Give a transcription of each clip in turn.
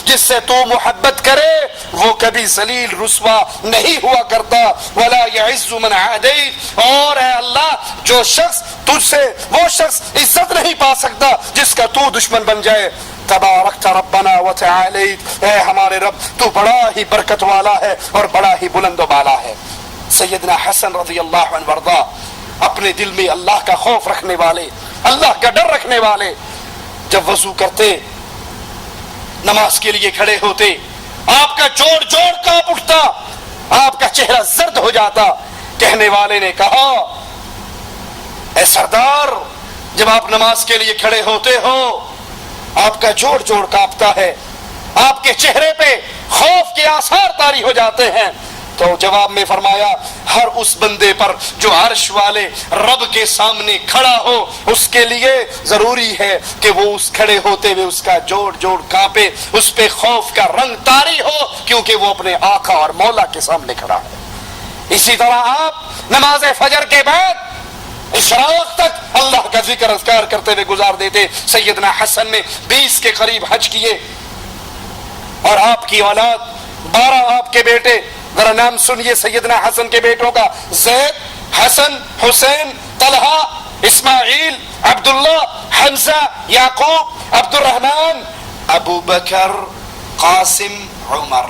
جس سے تو محبت کرے وہ کبھی ذلیل رسوا نہیں ہوا کرتا. ولا يعز من عاديت، اور اے اللہ جو شخص تجھ سے وہ شخص عزت نہیں پا سکتا جس کا تو دشمن بن جائے. تبارکت ربنا وتعالیت، اے ہمارے رب تو بڑا ہی برکت والا ہے اور بڑا ہی بلند و بالا ہے. سیدنا حسن رضی اللہ عنہ وارضا اپنے دل میں اللہ کا خوف رکھنے والے، اللہ کا ڈر رکھنے والے، جب وضو کرتے، نماز کے لیے کھڑے ہوتے، آپ کا جوڑ جوڑ کانپ اٹھتا، آپ کا چہرہ زرد ہو جاتا. کہنے والے نے کہا اے سردار، جب آپ نماز کے لیے کھڑے ہوتے ہو آپ کا جوڑ جوڑ کانپتا ہے، آپ کے چہرے پہ خوف کے آثار طاری ہو جاتے ہیں. تو جواب میں فرمایا ہر اس بندے پر جو عرش والے رب کے سامنے کھڑا ہو اس کے لیے ضروری ہے کہ وہ اس کھڑے ہوتے ہوئے اس کا جوڑ جوڑ کانپے، اس پہ خوف کا رنگ طاری ہو، کیونکہ وہ اپنے آقا اور مولا کے سامنے کھڑا ہے. اسی طرح آپ نماز فجر کے بعد اشراق تک اللہ کا ذکر اذکار کرتے ہوئے گزار دیتے. سیدنا حسن نے 20 کے قریب حج کیے اور آپ کی اولاد 12 آپ کے بیٹے، ذرا نام سنیے سیدنا حسن کے بیٹوں کا: زید، حسن، حسین، طلحہ، اسماعیل، عبداللہ، حمزہ، یعقوب، عبد الرحمن، ابو بکر، قاسم، عمر.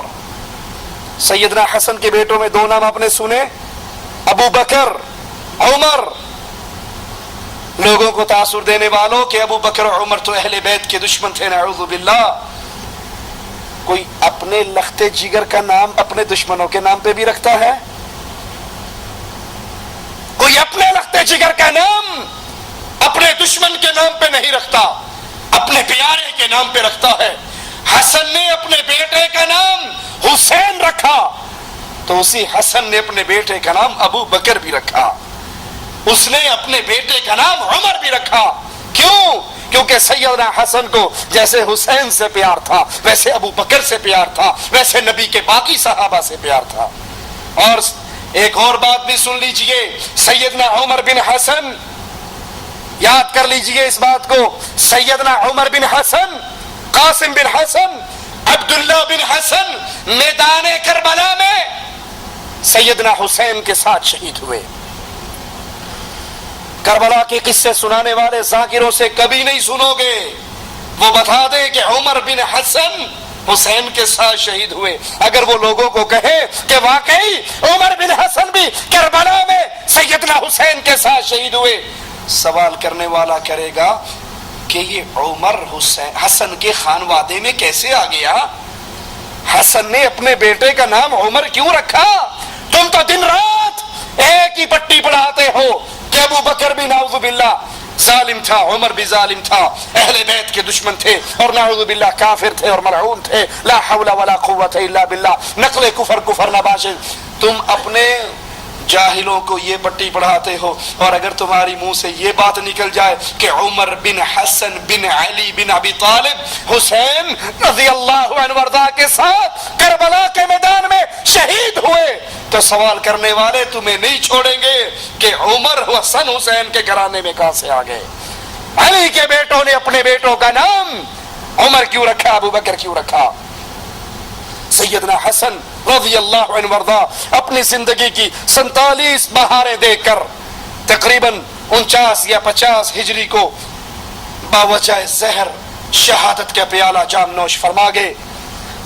سیدنا حسن کے بیٹوں میں 2 نام آپ نے سنے، ابو بکر، عمر. لوگوں کو تاثر دینے والوں کہ ابو بکر اور عمر تو اہل بیت کے دشمن تھے، نعوذ باللہ. کوئی اپنے لختے جگر کا نام اپنے دشمنوں کے نام پہ بھی رکھتا ہے؟ کوئی اپنے لختے جگر کا نام اپنے دشمن کے نام پہ نہیں رکھتا، اپنے پیارے کے نام پہ رکھتا ہے. حسن نے اپنے بیٹے کا نام حسین رکھا تو اسی حسن نے اپنے بیٹے کا نام ابو بکر بھی رکھا، اس نے اپنے بیٹے کا نام عمر بھی رکھا. کیوں؟ کیونکہ سیدنا حسن کو جیسے حسین سے پیار تھا ویسے ابو بکر سے پیار تھا، ویسے نبی کے باقی صحابہ سے پیار تھا. اور ایک اور بات بھی سن لیجئے، سیدنا عمر بن حسن، یاد کر لیجئے اس بات کو، سیدنا عمر بن حسن، قاسم بن حسن، عبداللہ بن حسن میدان کربلا میں سیدنا حسین کے ساتھ شہید ہوئے. کربلا کے قصے سنانے والے ذاکروں سے کبھی نہیں سنو گے وہ بتا دیں کہ عمر بن حسن حسین کے ساتھ شہید ہوئے. اگر وہ لوگوں کو کہے کہ واقعی عمر بن حسن بھی کربلا میں سیدنا حسین کے ساتھ شہید ہوئے، سوال کرنے والا کرے گا کہ یہ عمر حسن کے خانوادے میں کیسے آ گیا؟ حسن نے اپنے بیٹے کا نام عمر کیوں رکھا؟ تم تو دن رات ایک ہی پٹی پڑھاتے ہو کہ ابو بکر بھی نعوذ باللہ ظالم تھا، عمر بھی ظالم تھا، اہل بیت کے دشمن تھے اور نعوذ باللہ کافر تھے اور ملعون تھے. لا حول ولا قوت الا باللہ، نقل کفر نباشد. تم اپنے جاہلوں کو یہ پٹی پڑھاتے ہو، اور اگر تمہاری منہ سے یہ بات نکل جائے کہ عمر بن حسن بن علی بن ابی طالب حسین رضی اللہ عنہ وارضا کے ساتھ کربلا کے میدان میں شہید ہوئے، تو سوال کرنے والے تمہیں نہیں چھوڑیں گے کہ عمر حسن حسین کے گھرانے میں کہاں سے آ گئے. علی کے بیٹوں نے اپنے بیٹوں کا نام عمر کیوں رکھا، ابو بکر کیوں رکھا؟ سیدنا حسن رضی اللہ عنہ وارضا اپنی زندگی کی 47 بہاریں دے کر تقریباً 49 یا 50 ہجری کو باوجہ زہر شہادت کا پیالہ جام نوش فرما گئے.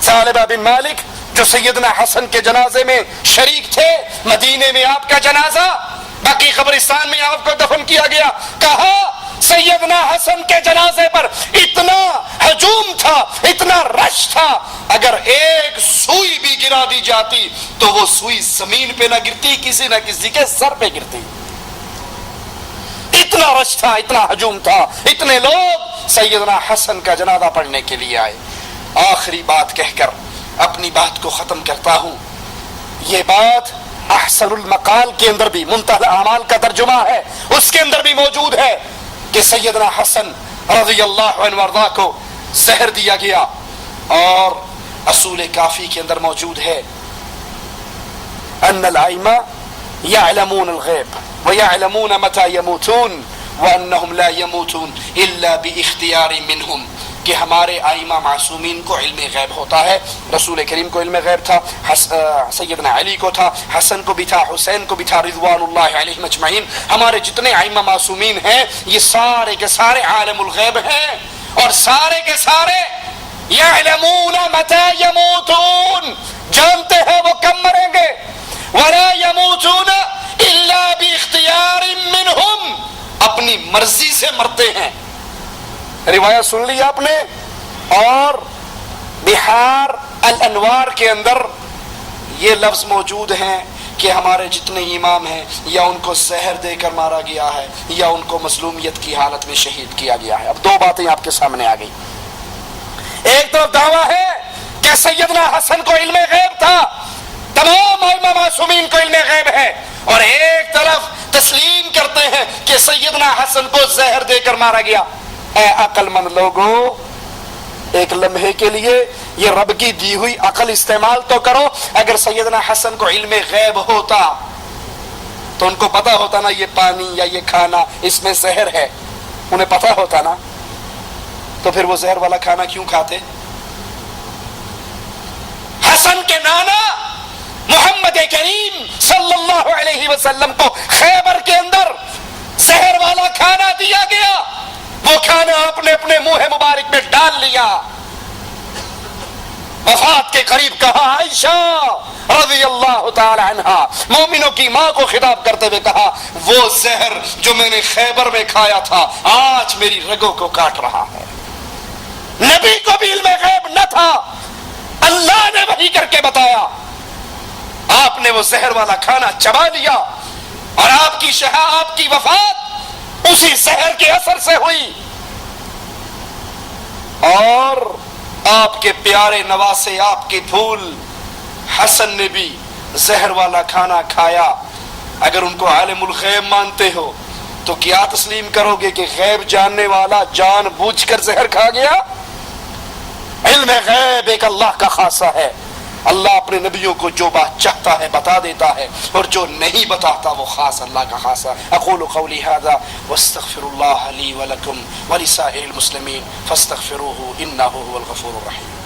ثعلبہ بن مالک جو سیدنا حسن کے جنازے میں شریک تھے، مدینے میں آپ کا جنازہ باقی قبرستان میں آپ کو دفن کیا گیا، کہا سیدنا حسن کے جنازے پر اتنا ہجوم تھا، اتنا رش تھا، اگر ایک سوئی بھی گرا دی جاتی تو وہ سوئی زمین پہ نہ گرتی، کسی نہ کسی کے سر پہ گرتی. اتنا رش تھا، اتنا ہجوم تھا، اتنے لوگ سیدنا حسن کا جنازہ پڑھنے کے لیے آئے. آخری بات کہہ کر اپنی بات کو ختم کرتا ہوں. یہ بات احسن المقال کے اندر بھی، منتہی الاعمال کا ترجمہ ہے، اس کے اندر بھی موجود ہے کہ سیدنا حسن رضی اللہ عنہ وارضا کو زہر دیا گیا، اور اصول کافی کے اندر موجود ہے ان الائمہ یعلمون الغیب ویعلمون متى يموتون وانہم لا يموتون الا باختیار منہم. کہ ہمارے ائمہ معصومین کو علم غیب ہوتا ہے. رسول کریم کو علم غیب تھا, سیدنا علی کو تھا, حسن کو بھی تھا, حسین کو بھی تھا, رضوان اللہ علیہم اجمعین. ہمارے جتنے ائمہ معصومین ہیں یہ سارے کے سارے عالم الغیب ہیں, اور سارے کے سارے یعلمون متی یموتون, جانتے ہیں وہ کب مریں گے. ولا یموتون الا باختیار منہم, اپنی مرضی سے مرتے ہیں. روایت سن لی آپ نے. اور بحار الانوار کے اندر یہ لفظ موجود ہیں کہ ہمارے جتنے امام ہیں یا ان کو زہر دے کر مارا گیا ہے یا ان کو مظلومیت کی حالت میں شہید کیا گیا ہے. اب دو باتیں آپ کے سامنے آ گئی. ایک طرف دعویٰ ہے کہ سیدنا حسن کو علم غیب تھا, تمام ائمہ معصومین کو علم غیب ہے, اور ایک طرف تسلیم کرتے ہیں کہ سیدنا حسن کو زہر دے کر مارا گیا. اے عقل مند لوگوں, ایک لمحے کے لیے یہ رب کی دی ہوئی عقل استعمال تو کرو. اگر سیدنا حسن کو علم غیب ہوتا تو ان کو پتا ہوتا نا یہ پانی یا یہ کھانا اس میں زہر ہے, انہیں پتا ہوتا نا, تو پھر وہ زہر والا کھانا کیوں کھاتے؟ حسن کے نانا محمد کریم صلی اللہ علیہ وسلم کو خیبر کے اندر زہر والا کھانا دیا گیا, وہ کھانا آپ نے اپنے منہ مبارک میں ڈال لیا. وفات کے قریب کہا عائشہ رضی اللہ تعالی عنہا, مومنوں کی ماں کو خطاب کرتے ہوئے کہا, وہ زہر جو میں نے خیبر میں کھایا تھا آج میری رگوں کو کاٹ رہا ہے. نبی کو بھی علم غیب نہ تھا, اللہ نے وحی کر کے بتایا. آپ نے وہ زہر والا کھانا چبا لیا, اور آپ کی وفات اسی زہر کے اثر سے ہوئی. اور آپ کے پیارے نواسے, آپ کے پھول حسن نے بھی زہر والا کھانا کھایا. اگر ان کو عالم الغیب مانتے ہو تو کیا تسلیم کرو گے کہ غیب جاننے والا جان بوجھ کر زہر کھا گیا؟ علم غیب ایک اللہ کا خاصہ ہے. اللہ اپنے نبیوں کو جو بات چاہتا ہے بتا دیتا ہے, اور جو نہیں بتاتا وہ خاص اللہ کا خاصہ. اقول قولی هذا واستغفر الله لي ولكم ولسائر المسلمين فاستغفروه انه هو الغفور الرحيم.